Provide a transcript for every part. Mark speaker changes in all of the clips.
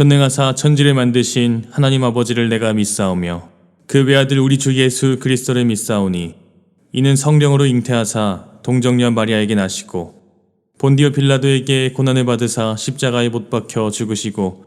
Speaker 1: 전능하사 천지를 만드신 하나님 아버지를 내가 믿사오며 그 외아들 우리 주 예수 그리스도를 믿사오니 이는 성령으로 잉태하사 동정녀 마리아에게 나시고 본디오 빌라도에게 고난을 받으사 십자가에 못 박혀 죽으시고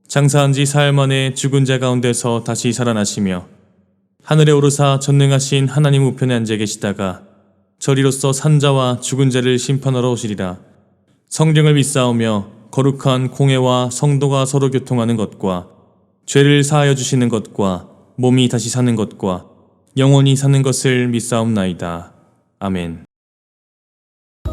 Speaker 1: 장사한 지 사흘 만에 죽은 자 가운데서 다시 살아나시며 하늘에 오르사 전능하신 하나님 우편에 앉아 계시다가 저리로서 산자와 죽은 자를 심판하러 오시리라. 성령을 믿사오며 거룩한 공회와 성도가 서로 교통하는 것과 죄를 사하여 주시는 것과 몸이 다시 사는 것과 영원히 사는 것을 믿사옵나이다. 아멘.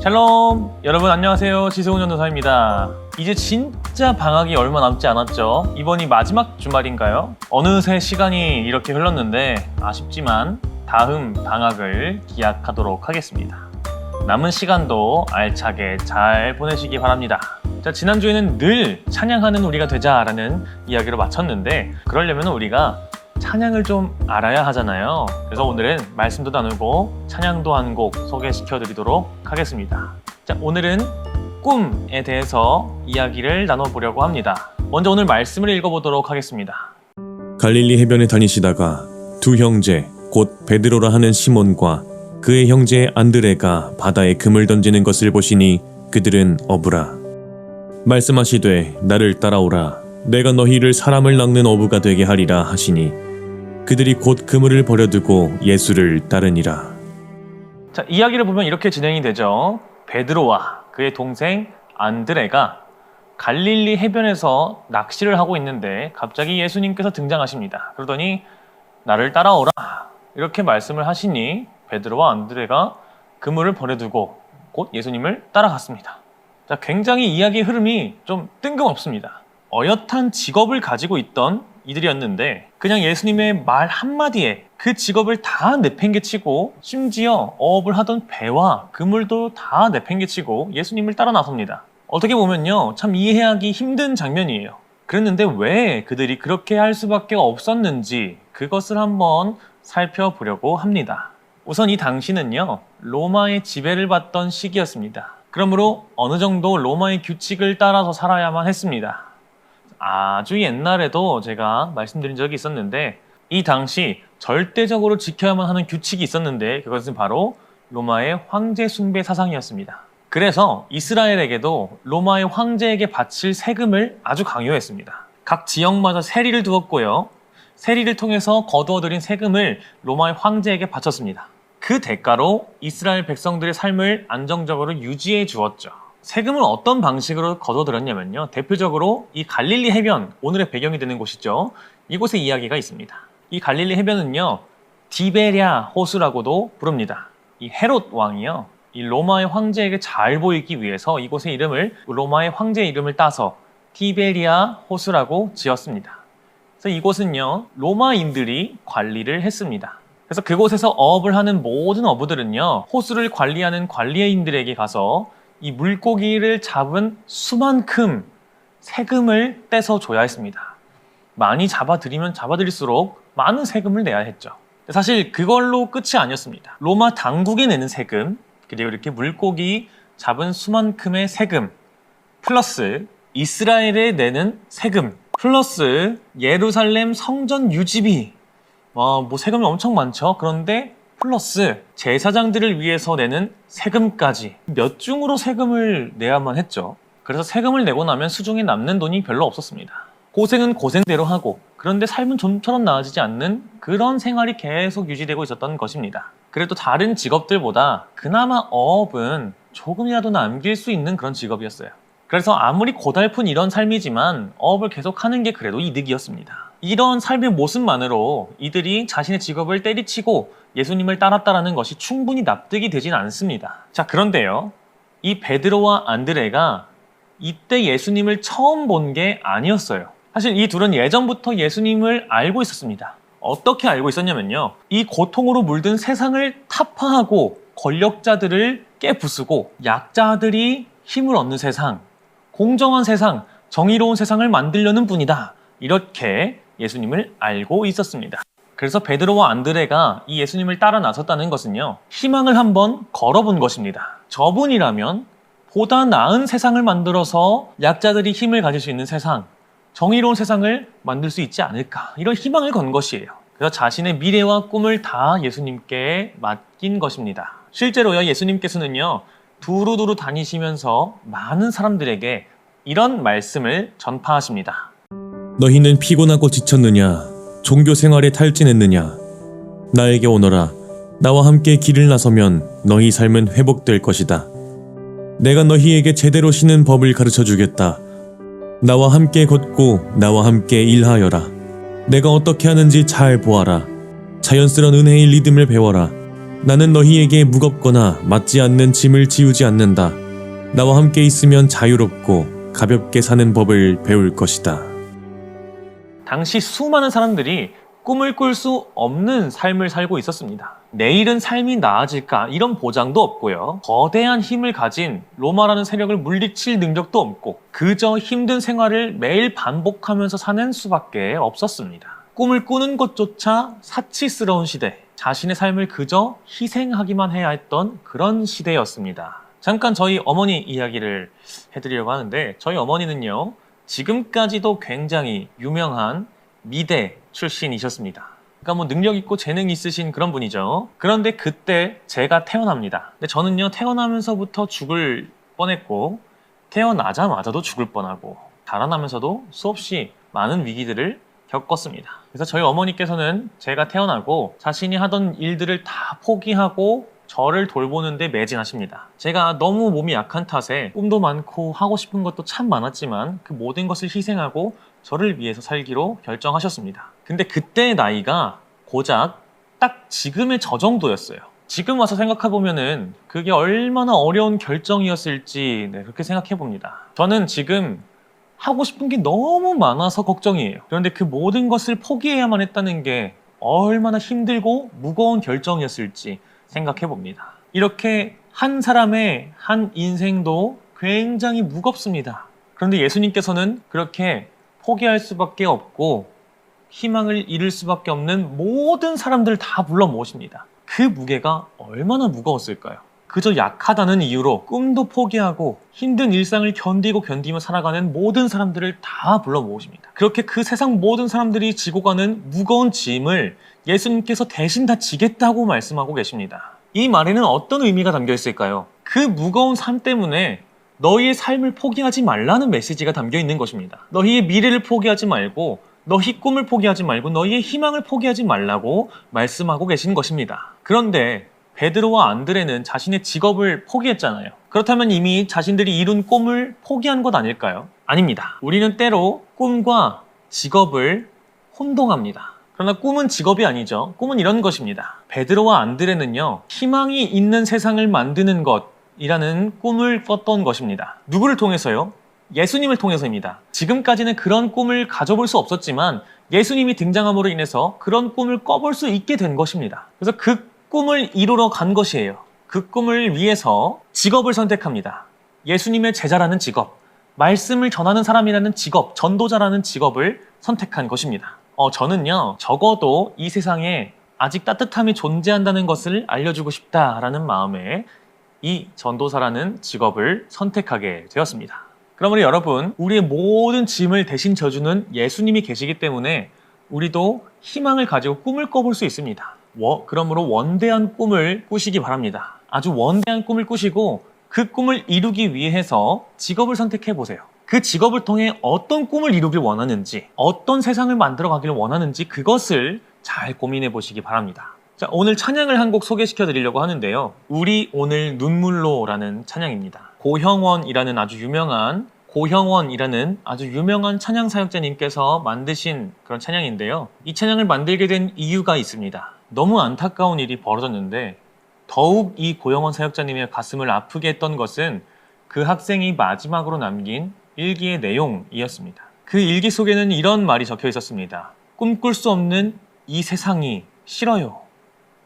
Speaker 2: 샬롬! 여러분 안녕하세요. 지세훈 전도사입니다. 이제 진짜 방학이 얼마 남지 않았죠? 이번이 마지막 주말인가요? 어느새 시간이 이렇게 흘렀는데 아쉽지만 다음 방학을 기약하도록 하겠습니다. 남은 시간도 알차게 잘 보내시기 바랍니다. 자, 지난주에는 늘 찬양하는 우리가 되자라는 이야기로 마쳤는데 그러려면 우리가 찬양을 좀 알아야 하잖아요. 그래서 오늘은 말씀도 나누고 찬양도 한 곡 소개시켜 드리도록 하겠습니다. 자, 오늘은 꿈에 대해서 이야기를 나눠보려고 합니다. 먼저 오늘 말씀을 읽어보도록 하겠습니다.
Speaker 1: 갈릴리 해변에 다니시다가 두 형제 곧 베드로라 하는 시몬과 그의 형제 안드레가 바다에 금을 던지는 것을 보시니 그들은 어부라. 말씀하시되 나를 따라오라. 내가 너희를 사람을 낚는 어부가 되게 하리라 하시니 그들이 곧 그물을 버려두고 예수를 따르니라.
Speaker 2: 자, 이야기를 보면 이렇게 진행이 되죠. 베드로와 그의 동생 안드레가 갈릴리 해변에서 낚시를 하고 있는데 갑자기 예수님께서 등장하십니다. 그러더니 나를 따라오라 이렇게 말씀을 하시니 베드로와 안드레가 그물을 버려두고 곧 예수님을 따라갔습니다. 자, 굉장히 이야기의 흐름이 좀 뜬금없습니다. 어엿한 직업을 가지고 있던 이들이었는데 그냥 예수님의 말 한마디에 그 직업을 다 내팽개치고 심지어 어업을 하던 배와 그물도 다 내팽개치고 예수님을 따라 나섭니다. 어떻게 보면요, 참 이해하기 힘든 장면이에요. 그랬는데 왜 그들이 그렇게 할 수밖에 없었는지 그것을 한번 살펴보려고 합니다. 우선 이 당시는요, 로마의 지배를 받던 시기였습니다. 그러므로 어느 정도 로마의 규칙을 따라서 살아야만 했습니다. 아주 옛날에도 제가 말씀드린 적이 있었는데 이 당시 절대적으로 지켜야만 하는 규칙이 있었는데 그것은 바로 로마의 황제 숭배 사상이었습니다. 그래서 이스라엘에게도 로마의 황제에게 바칠 세금을 아주 강요했습니다. 각 지역마다 세리를 두었고요. 세리를 통해서 거두어들인 세금을 로마의 황제에게 바쳤습니다. 그 대가로 이스라엘 백성들의 삶을 안정적으로 유지해 주었죠. 세금을 어떤 방식으로 거둬들였냐면요, 대표적으로 이 갈릴리 해변, 오늘의 배경이 되는 곳이죠. 이곳의 이야기가 있습니다. 이 갈릴리 해변은요, 디베랴 호수라고도 부릅니다. 이 헤롯 왕이요, 이 로마의 황제에게 잘 보이기 위해서 이곳의 이름을, 로마의 황제의 이름을 따서 티베리아 호수라고 지었습니다. 그래서 이곳은요, 로마인들이 관리를 했습니다. 그래서 그곳에서 어업을 하는 모든 어부들은요, 호수를 관리하는 관리인들에게 가서 이 물고기를 잡은 수만큼 세금을 떼서 줘야 했습니다. 많이 잡아들이면 잡아들일수록 많은 세금을 내야 했죠. 사실 그걸로 끝이 아니었습니다. 로마 당국에 내는 세금, 그리고 이렇게 물고기 잡은 수만큼의 세금, 플러스 이스라엘에 내는 세금, 플러스 예루살렘 성전 유지비, 뭐 세금이 엄청 많죠. 그런데 플러스 제사장들을 위해서 내는 세금까지 몇 중으로 세금을 내야만 했죠. 그래서 세금을 내고 나면 수중에 남는 돈이 별로 없었습니다. 고생은 고생대로 하고 그런데 삶은 좀처럼 나아지지 않는 그런 생활이 계속 유지되고 있었던 것입니다. 그래도 다른 직업들보다 그나마 어업은 조금이라도 남길 수 있는 그런 직업이었어요. 그래서 아무리 고달픈 이런 삶이지만 어업을 계속하는 게 그래도 이득이었습니다. 이런 삶의 모습만으로 이들이 자신의 직업을 때리치고 예수님을 따랐다는 것이 충분히 납득이 되진 않습니다. 자, 그런데요, 이 베드로와 안드레가 이때 예수님을 처음 본 게 아니었어요. 사실 이 둘은 예전부터 예수님을 알고 있었습니다. 어떻게 알고 있었냐면요, 이 고통으로 물든 세상을 타파하고 권력자들을 깨부수고 약자들이 힘을 얻는 세상, 공정한 세상, 정의로운 세상을 만들려는 분이다, 이렇게 예수님을 알고 있었습니다. 그래서 베드로와 안드레가 이 예수님을 따라 나섰다는 것은요, 희망을 한번 걸어본 것입니다. 저분이라면 보다 나은 세상을 만들어서 약자들이 힘을 가질 수 있는 세상, 정의로운 세상을 만들 수 있지 않을까, 이런 희망을 건 것이에요. 그래서 자신의 미래와 꿈을 다 예수님께 맡긴 것입니다. 실제로요, 예수님께서는요, 두루두루 다니시면서 많은 사람들에게 이런 말씀을 전파하십니다.
Speaker 1: 너희는 피곤하고 지쳤느냐? 종교 생활에 탈진했느냐? 나에게 오너라. 나와 함께 길을 나서면 너희 삶은 회복될 것이다. 내가 너희에게 제대로 쉬는 법을 가르쳐 주겠다. 나와 함께 걷고 나와 함께 일하여라. 내가 어떻게 하는지 잘 보아라. 자연스러운 은혜의 리듬을 배워라. 나는 너희에게 무겁거나 맞지 않는 짐을 지우지 않는다. 나와 함께 있으면 자유롭고 가볍게 사는 법을 배울 것이다.
Speaker 2: 당시 수많은 사람들이 꿈을 꿀 수 없는 삶을 살고 있었습니다. 내일은 삶이 나아질까, 이런 보장도 없고요. 거대한 힘을 가진 로마라는 세력을 물리칠 능력도 없고 그저 힘든 생활을 매일 반복하면서 사는 수밖에 없었습니다. 꿈을 꾸는 것조차 사치스러운 시대, 자신의 삶을 그저 희생하기만 해야 했던 그런 시대였습니다. 잠깐 저희 어머니 이야기를 해드리려고 하는데, 저희 어머니는요, 지금까지도 굉장히 유명한 미대 출신이셨습니다. 그러니까 뭐 능력 있고 재능 있으신 그런 분이죠. 그런데 그때 제가 태어납니다. 근데 저는요, 태어나면서부터 죽을 뻔했고 태어나자마자도 죽을 뻔하고 자라나면서도 수없이 많은 위기들을 겪었습니다. 그래서 저희 어머니께서는 제가 태어나고 자신이 하던 일들을 다 포기하고 저를 돌보는데 매진하십니다. 제가 너무 몸이 약한 탓에 꿈도 많고 하고 싶은 것도 참 많았지만 그 모든 것을 희생하고 저를 위해서 살기로 결정하셨습니다. 근데 그때의 나이가 고작 딱 지금의 저 정도였어요. 지금 와서 생각해보면은 그게 얼마나 어려운 결정이었을지 그렇게 생각해봅니다. 저는 지금 하고 싶은 게 너무 많아서 걱정이에요. 그런데 그 모든 것을 포기해야만 했다는 게 얼마나 힘들고 무거운 결정이었을지 생각해봅니다. 이렇게 한 사람의 한 인생도 굉장히 무겁습니다. 그런데 예수님께서는 그렇게 포기할 수밖에 없고 희망을 잃을 수밖에 없는 모든 사람들을 다 불러 모으십니다. 그 무게가 얼마나 무거웠을까요? 그저 약하다는 이유로 꿈도 포기하고 힘든 일상을 견디며 살아가는 모든 사람들을 다 불러 모으십니다. 그렇게 그 세상 모든 사람들이 지고 가는 무거운 짐을 예수님께서 대신 다 지겠다고 말씀하고 계십니다. 이 말에는 어떤 의미가 담겨 있을까요? 그 무거운 삶 때문에 너희의 삶을 포기하지 말라는 메시지가 담겨 있는 것입니다. 너희의 미래를 포기하지 말고, 너희 꿈을 포기하지 말고, 너희의 희망을 포기하지 말라고 말씀하고 계신 것입니다. 그런데 베드로와 안드레는 자신의 직업을 포기했잖아요. 그렇다면 이미 자신들이 이룬 꿈을 포기한 것 아닐까요? 아닙니다. 우리는 때로 꿈과 직업을 혼동합니다. 그러나 꿈은 직업이 아니죠. 꿈은 이런 것입니다. 베드로와 안드레는요, 희망이 있는 세상을 만드는 것이라는 꿈을 꿨던 것입니다. 누구를 통해서요? 예수님을 통해서입니다. 지금까지는 그런 꿈을 가져볼 수 없었지만 예수님이 등장함으로 인해서 그런 꿈을 꿔볼 수 있게 된 것입니다. 그래서 그 꿈을 이루러 간 것이에요. 그 꿈을 위해서 직업을 선택합니다. 예수님의 제자라는 직업, 말씀을 전하는 사람이라는 직업, 전도자라는 직업을 선택한 것입니다. 저는요, 적어도 이 세상에 아직 따뜻함이 존재한다는 것을 알려주고 싶다라는 마음에 이 전도사라는 직업을 선택하게 되었습니다. 그러므로 여러분, 우리의 모든 짐을 대신 져주는 예수님이 계시기 때문에 우리도 희망을 가지고 꿈을 꿔볼 수 있습니다. 그러므로 원대한 꿈을 꾸시기 바랍니다. 아주 원대한 꿈을 꾸시고 그 꿈을 이루기 위해서 직업을 선택해 보세요. 그 직업을 통해 어떤 꿈을 이루길 원하는지, 어떤 세상을 만들어 가길 원하는지 그것을 잘 고민해 보시기 바랍니다. 자, 오늘 찬양을 한 곡 소개시켜 드리려고 하는데요. 우리 오늘 눈물로라는 찬양입니다. 고형원이라는 아주 유명한 찬양 사역자님께서 만드신 그런 찬양인데요. 이 찬양을 만들게 된 이유가 있습니다. 너무 안타까운 일이 벌어졌는데 더욱 이 고형원 사역자님의 가슴을 아프게 했던 것은 그 학생이 마지막으로 남긴 일기의 내용이었습니다. 그 일기 속에는 이런 말이 적혀 있었습니다. 꿈꿀 수 없는 이 세상이 싫어요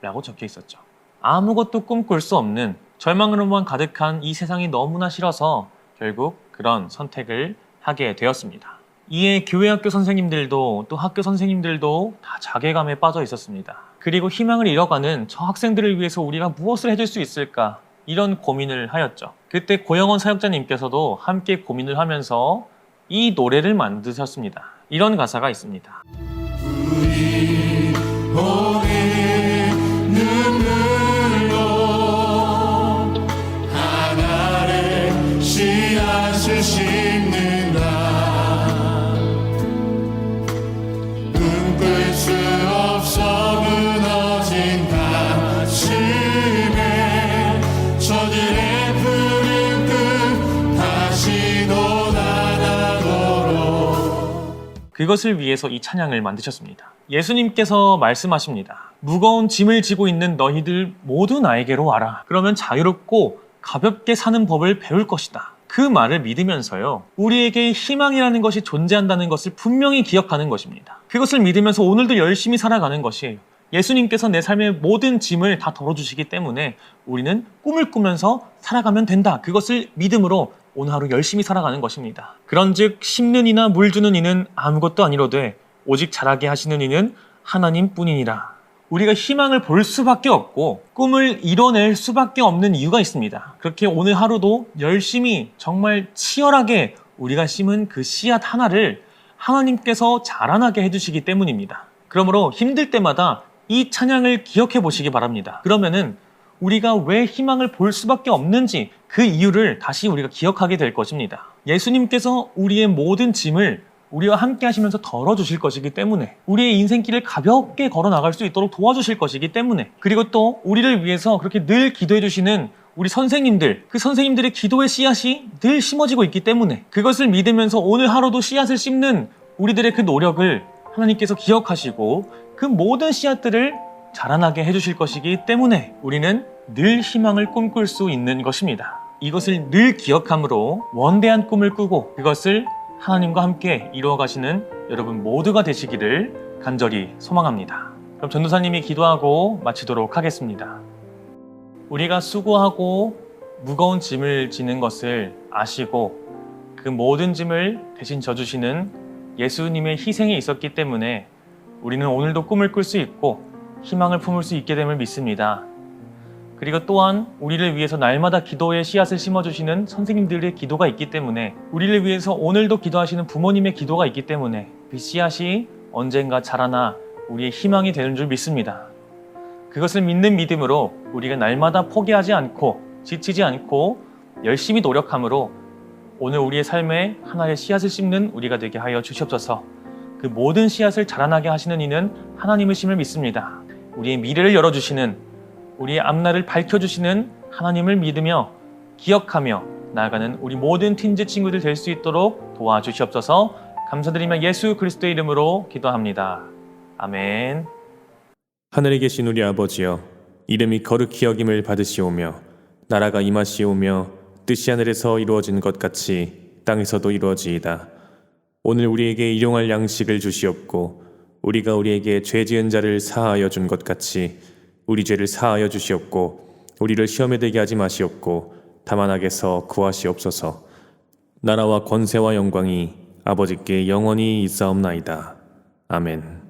Speaker 2: 라고 적혀 있었죠. 아무것도 꿈꿀 수 없는 절망으로만 가득한 이 세상이 너무나 싫어서 결국 그런 선택을 하게 되었습니다. 이에 교회학교 선생님들도 또 학교 선생님들도 다 자괴감에 빠져 있었습니다. 그리고 희망을 잃어가는 저 학생들을 위해서 우리가 무엇을 해줄 수 있을까, 이런 고민을 하였죠. 그때 고영원 사역자님께서도 함께 고민을 하면서 이 노래를 만드셨습니다. 이런 가사가 있습니다.
Speaker 3: 우리 오늘 눈물로 하나의 씨앗을 심는다. 꿈꿀 수 없어 무너진 가슴에 저들의 푸른 꿈 다시 돋아나도록.
Speaker 2: 그것을 위해서 이 찬양을 만드셨습니다. 예수님께서 말씀하십니다. 무거운 짐을 지고 있는 너희들 모두 나에게로 와라. 그러면 자유롭고 가볍게 사는 법을 배울 것이다. 그 말을 믿으면서요, 우리에게 희망이라는 것이 존재한다는 것을 분명히 기억하는 것입니다. 그것을 믿으면서 오늘도 열심히 살아가는 것이에요. 예수님께서 내 삶의 모든 짐을 다 덜어주시기 때문에 우리는 꿈을 꾸면서 살아가면 된다. 그것을 믿음으로 오늘 하루 열심히 살아가는 것입니다. 그런즉 심는 이나 물 주는 이는 아무것도 아니로되 오직 자라게 하시는 이는 하나님뿐이니라. 우리가 희망을 볼 수밖에 없고 꿈을 이뤄낼 수밖에 없는 이유가 있습니다. 그렇게 오늘 하루도 열심히 정말 치열하게 우리가 심은 그 씨앗 하나를 하나님께서 자라나게 해주시기 때문입니다. 그러므로 힘들 때마다 이 찬양을 기억해 보시기 바랍니다. 그러면은 우리가 왜 희망을 볼 수밖에 없는지 그 이유를 다시 우리가 기억하게 될 것입니다. 예수님께서 우리의 모든 짐을 우리와 함께 하시면서 덜어주실 것이기 때문에, 우리의 인생길을 가볍게 걸어 나갈 수 있도록 도와주실 것이기 때문에, 그리고 또 우리를 위해서 그렇게 늘 기도해 주시는 우리 선생님들, 그 선생님들의 기도의 씨앗이 늘 심어지고 있기 때문에, 그것을 믿으면서 오늘 하루도 씨앗을 심는 우리들의 그 노력을 하나님께서 기억하시고 그 모든 씨앗들을 자라나게 해주실 것이기 때문에 우리는 늘 희망을 꿈꿀 수 있는 것입니다. 이것을 늘 기억함으로 원대한 꿈을 꾸고 그것을 하나님과 함께 이루어가시는 여러분 모두가 되시기를 간절히 소망합니다. 그럼 전도사님이 기도하고 마치도록 하겠습니다. 우리가 수고하고 무거운 짐을 지는 것을 아시고 그 모든 짐을 대신 져주시는 예수님의 희생이 있었기 때문에 우리는 오늘도 꿈을 꿀 수 있고 희망을 품을 수 있게 됨을 믿습니다. 그리고 또한 우리를 위해서 날마다 기도의 씨앗을 심어주시는 선생님들의 기도가 있기 때문에, 우리를 위해서 오늘도 기도하시는 부모님의 기도가 있기 때문에 그 씨앗이 언젠가 자라나 우리의 희망이 되는 줄 믿습니다. 그것을 믿는 믿음으로 우리가 날마다 포기하지 않고 지치지 않고 열심히 노력함으로 오늘 우리의 삶에 하나의 씨앗을 심는 우리가 되게 하여 주시옵소서. 그 모든 씨앗을 자라나게 하시는 이는 하나님이심을 믿습니다. 우리의 미래를 열어주시는, 우리의 앞날을 밝혀주시는 하나님을 믿으며 기억하며 나아가는 우리 모든 틴즈 친구들 될 수 있도록 도와주시옵소서. 감사드리며 예수 그리스도의 이름으로 기도합니다. 아멘.
Speaker 1: 하늘에 계신 우리 아버지여, 이름이 거룩히 여김을 받으시오며 나라가 임하시오며 뜻이 하늘에서 이루어진 것 같이 땅에서도 이루어지이다. 오늘 우리에게 일용할 양식을 주시옵고 우리가 우리에게 죄 지은 자를 사하여 준 것 같이 우리 죄를 사하여 주시옵고 우리를 시험에 들게 하지 마시옵고 다만 악에서 구하시옵소서. 나라와 권세와 영광이 아버지께 영원히 있사옵나이다. 아멘.